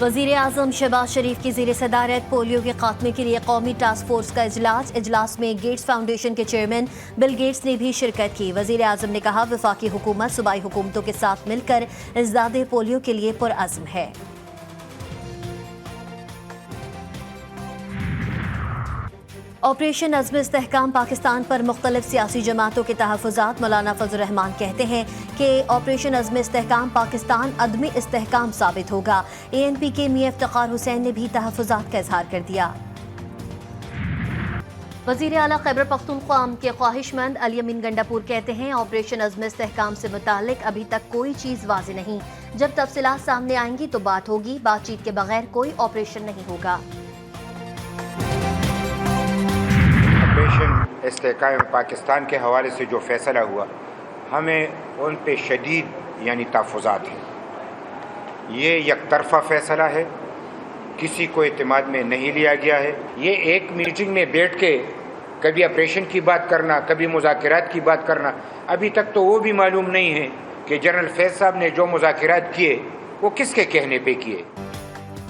वज़ीर आज़म शहबाज शरीफ की ज़ेर सदारत पोलियो के खात्मे के लिए कौमी टास्क फोर्स का इजलास में गेट्स फाउंडेशन के चेयरमैन बिल गेट्स ने भी शिरकत की। वज़ीर आज़म ने कहा, वफाकी हुकूमत सूबाई हुकूमतों के साथ मिलकर इज़दादे पोलियो के लिए पुरअज़्म है। ऑपरेशन अज़्म इस्तेहकाम पाकिस्तान पर मुख्तलिफ सियासी जमातों के तहफ़्फ़ुज़ात। मौलाना फजल रहमान कहते हैं कि ऑपरेशन अज़्म इस्तेहकाम पाकिस्तान अदमी इस्तेहकाम साबित होगा। ANP के मियां इफ्तिखार हुसैन ने भी तहफ़्फ़ुज़ात का इजहार कर दिया। वज़ीर आला खैबर पख्तूनख्वा के ख्वाहिशमंद अली अमीन गंडापुर कहते हैं, ऑपरेशन अज़्म इस्तेहकाम से मुताल्लिक अभी तक कोई चीज़ वाज़ेह नहीं। जब तफसीलात सामने आएंगी तो बात होगी। बातचीत के बगैर कोई ऑपरेशन नहीं होगा। ऑपरेशन इस्तेहकाम पाकिस्तान के हवाले से जो फैसला हुआ, हमें उन पे शदीद यानी तहफ़्फ़ुज़ात हैं। ये एक तरफ़ा फैसला है, किसी को एतमाद में नहीं लिया गया है। ये एक मीटिंग में बैठ के कभी ऑपरेशन की बात करना, कभी मुज़ाकरात की बात करना, अभी तक तो वो भी मालूम नहीं है कि जनरल फैज़ साहब ने जो मुज़ाकरात किए वो किसके कहने पे किए।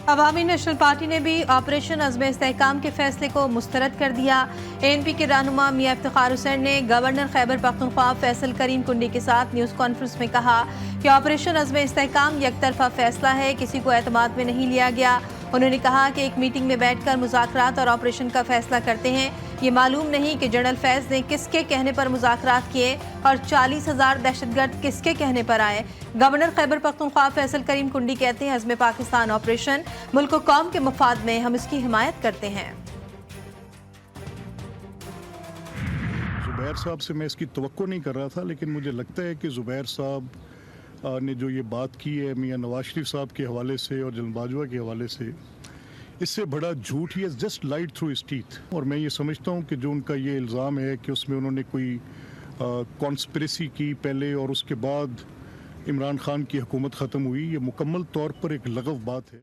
अवामी नेशनल पार्टी ने भी ऑपरेशन अज़्म इस्तेहकाम के फैसले को मुस्तरद कर दिया। ANP के रहनुमा मियां इफ्तिखार हुसैन ने गवर्नर खैबर पख्तूनख्वा फैसल करीम कुंडी के साथ न्यूज़ कॉन्फ्रेंस में कहा कि ऑपरेशन अज़्म इस्तेहकाम एक तरफा फैसला है, किसी को एतमाद में नहीं लिया गया। उन्होंने कहा कि एक मीटिंग में बैठकर मुज़ाकरात और ऑपरेशन का फैसला करते हैं। ये मालूम नहीं कि जनरल फैज़ ने किसके कहने पर मुज़ाकरात किए और 40,000 दहशतगर्द किसके कहने पर आए। गवर्नर खैबर पख्तूनख्वा फैसल करीम कुंडी कहते हैं, अज़्म पाकिस्तान ऑपरेशन मुल्क व कौम के मफाद में, हम इसकी हिमायत करते हैं। ज़ुबैर साहब से मैं इसकी तवक्को नहीं कर रहा था, लेकिन मुझे लगता है कि ज़ुबैर साहब ने जो ये बात की है मियां नवाज शरीफ साहब के हवाले से और जनरल बाजवा के हवाले से, इससे बड़ा झूठ ही जस्ट लाइड थ्रू हिज टीथ। और मैं ये समझता हूँ कि जो उनका ये इल्ज़ाम है कि उसमें उन्होंने कोई कॉन्स्पिरेसी की पहले और उसके बाद इमरान खान की हुकूमत ख़त्म हुई, ये मुकम्मल तौर पर एक लगव बात है।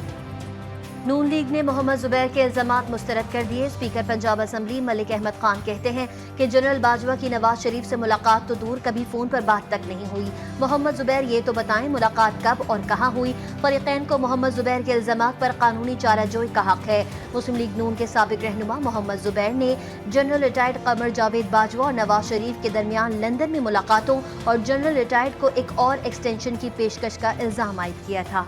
नून लीग ने मोहम्मद जुबैर के इल्ज़ामात मुस्तरद कर दिए। स्पीकर पंजाब असम्बली मलिक अहमद खान कहते हैं कि जनरल बाजवा की नवाज शरीफ से मुलाकात तो दूर, कभी फ़ोन पर बात तक नहीं हुई। मोहम्मद जुबैर ये तो बताएं मुलाकात कब और कहाँ हुई। फरीक़ैन को मोहम्मद जुबैर के इल्ज़ामात पर कानूनी चाराजोई का हक है। मुस्लिम लीग नून के साबिक रहनुमा मोहम्मद जुबैर ने जनरल रिटायर्ड कमर जावेद बाजवा और नवाज शरीफ के दरमियान लंदन में मुलाकातों और जनरल रिटायर्ड को एक और एक्सटेंशन की पेशकश का इल्ज़ाम आयद किया था।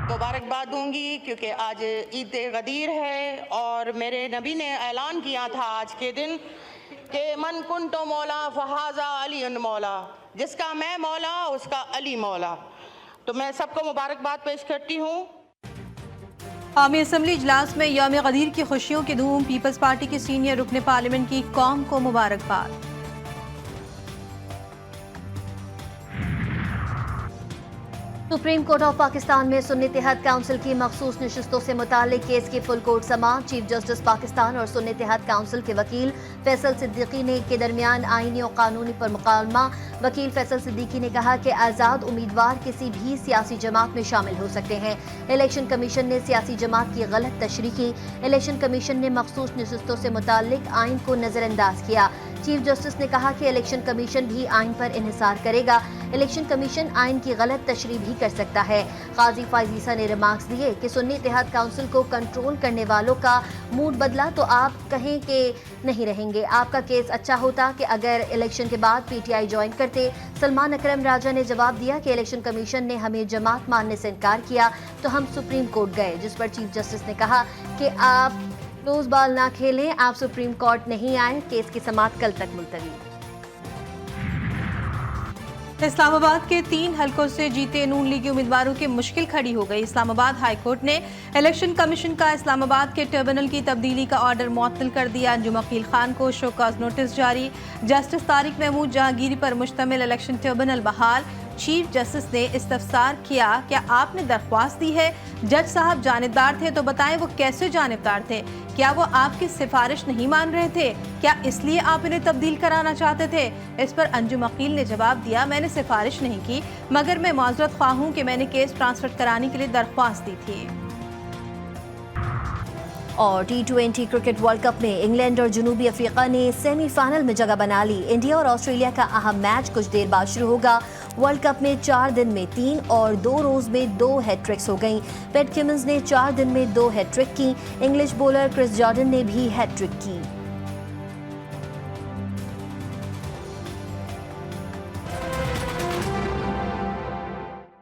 मुबारकबाद दूंगी क्योंकि आज ईद गदीर है और मेरे नबी ने ऐलान किया था आज के दिन कि मन कुंतो मौला फहाजा अली मौला, जिसका मैं मौला उसका अली मौला। तो मैं सबको मुबारकबाद पेश करती हूँ। कौमी असम्बली इजलास में यौम गदीर की खुशियों की धूम। पीपल्स पार्टी के सीनियर रुकन पार्लियामेंट की कौम को मुबारकबाद। सुप्रीम कोर्ट ऑफ पाकिस्तान में सुन्नी इत्तेहाद काउंसिल की मखसूस नशिस्तों से मुतालिक केस की फुल कोर्ट समाअत। चीफ जस्टिस पाकिस्तान और सुन्नी इत्तेहाद काउंसिल के वकील फैसल सिद्दीकी ने के दरमियान आईनी और कानूनी पर मुकालमा। वकील फैसल सिद्दीकी ने कहा कि आज़ाद उम्मीदवार किसी भी सियासी जमात में शामिल हो सकते हैं। इलेक्शन कमीशन ने सियासी जमात की गलत तशरीह की। इलेक्शन कमीशन ने मखसूस नशिस्तों से मुतालिक आइन को नज़रअंदाज किया। चीफ जस्टिस ने कहा कि इलेक्शन कमीशन भी आइन पर इन्हिसार करेगा। इलेक्शन कमीशन आइन की गलत तशरीह भी कर सकता है। काजी फाइजीसा ने रिमार्क्स दिए कि सुन्नी इत्तेहाद काउंसिल को कंट्रोल करने वालों का मूड बदला तो आप कहें कि नहीं रहेंगे। आपका केस अच्छा होता कि अगर इलेक्शन के बाद PTI ज्वाइन करते। सलमान अकरम राजा ने जवाब दिया कि इलेक्शन कमीशन ने हमें जमात मानने से इनकार किया तो हम सुप्रीम कोर्ट गए, जिस पर चीफ जस्टिस ने कहा कि आप लूज बॉल ना खेलें, आप सुप्रीम कोर्ट नहीं आए। केस की समाअत कल तक मुलतवी। इस्लामाबाद के 3 हलकों से जीते नून लीगी उम्मीदवारों की मुश्किल खड़ी हो गई। इस्लामाबाद हाई कोर्ट ने इलेक्शन कमीशन का इस्लामाबाद के ट्रिब्यूनल की तब्दीली का ऑर्डर मुअत्तल कर दिया। अंजुम अकील खान को शो कॉज नोटिस जारी। जस्टिस तारिक महमूद जहांगीरी पर मुश्तमिल इलेक्शन ट्रिब्यूनल बहाल। चीफ जस्टिस ने इस्तफसार किया, क्या आपने दरख्वास्त दी है? जज साहब जानिबदार थे तो बताएं वो कैसे जानिबदार थे? क्या वो आपकी सिफारिश नहीं मान रहे थे? क्या इसलिए आप इन्हें तब्दील कराना चाहते थे? इस पर अंजुम अकील ने जवाब दिया, मैंने सिफारिश नहीं की, मगर मैं माजरत ख्वाह हूँ कि मैंने केस ट्रांसफर कराने के लिए दरख्वास्त दी थी। और T20 क्रिकेट वर्ल्ड कप में इंग्लैंड और जनूबी अफ्रीका ने सेमीफाइनल में जगह बना ली। इंडिया और ऑस्ट्रेलिया का अहम मैच कुछ देर बाद शुरू होगा। वर्ल्ड कप में 4 दिन में 3 और 2 रोज में 2 हैट्रिक्स हो गईं। पैट कमिंस ने 4 दिन में 2 हैट्रिक की। इंग्लिश बॉलर क्रिस जॉर्डन ने भी हैट्रिक की।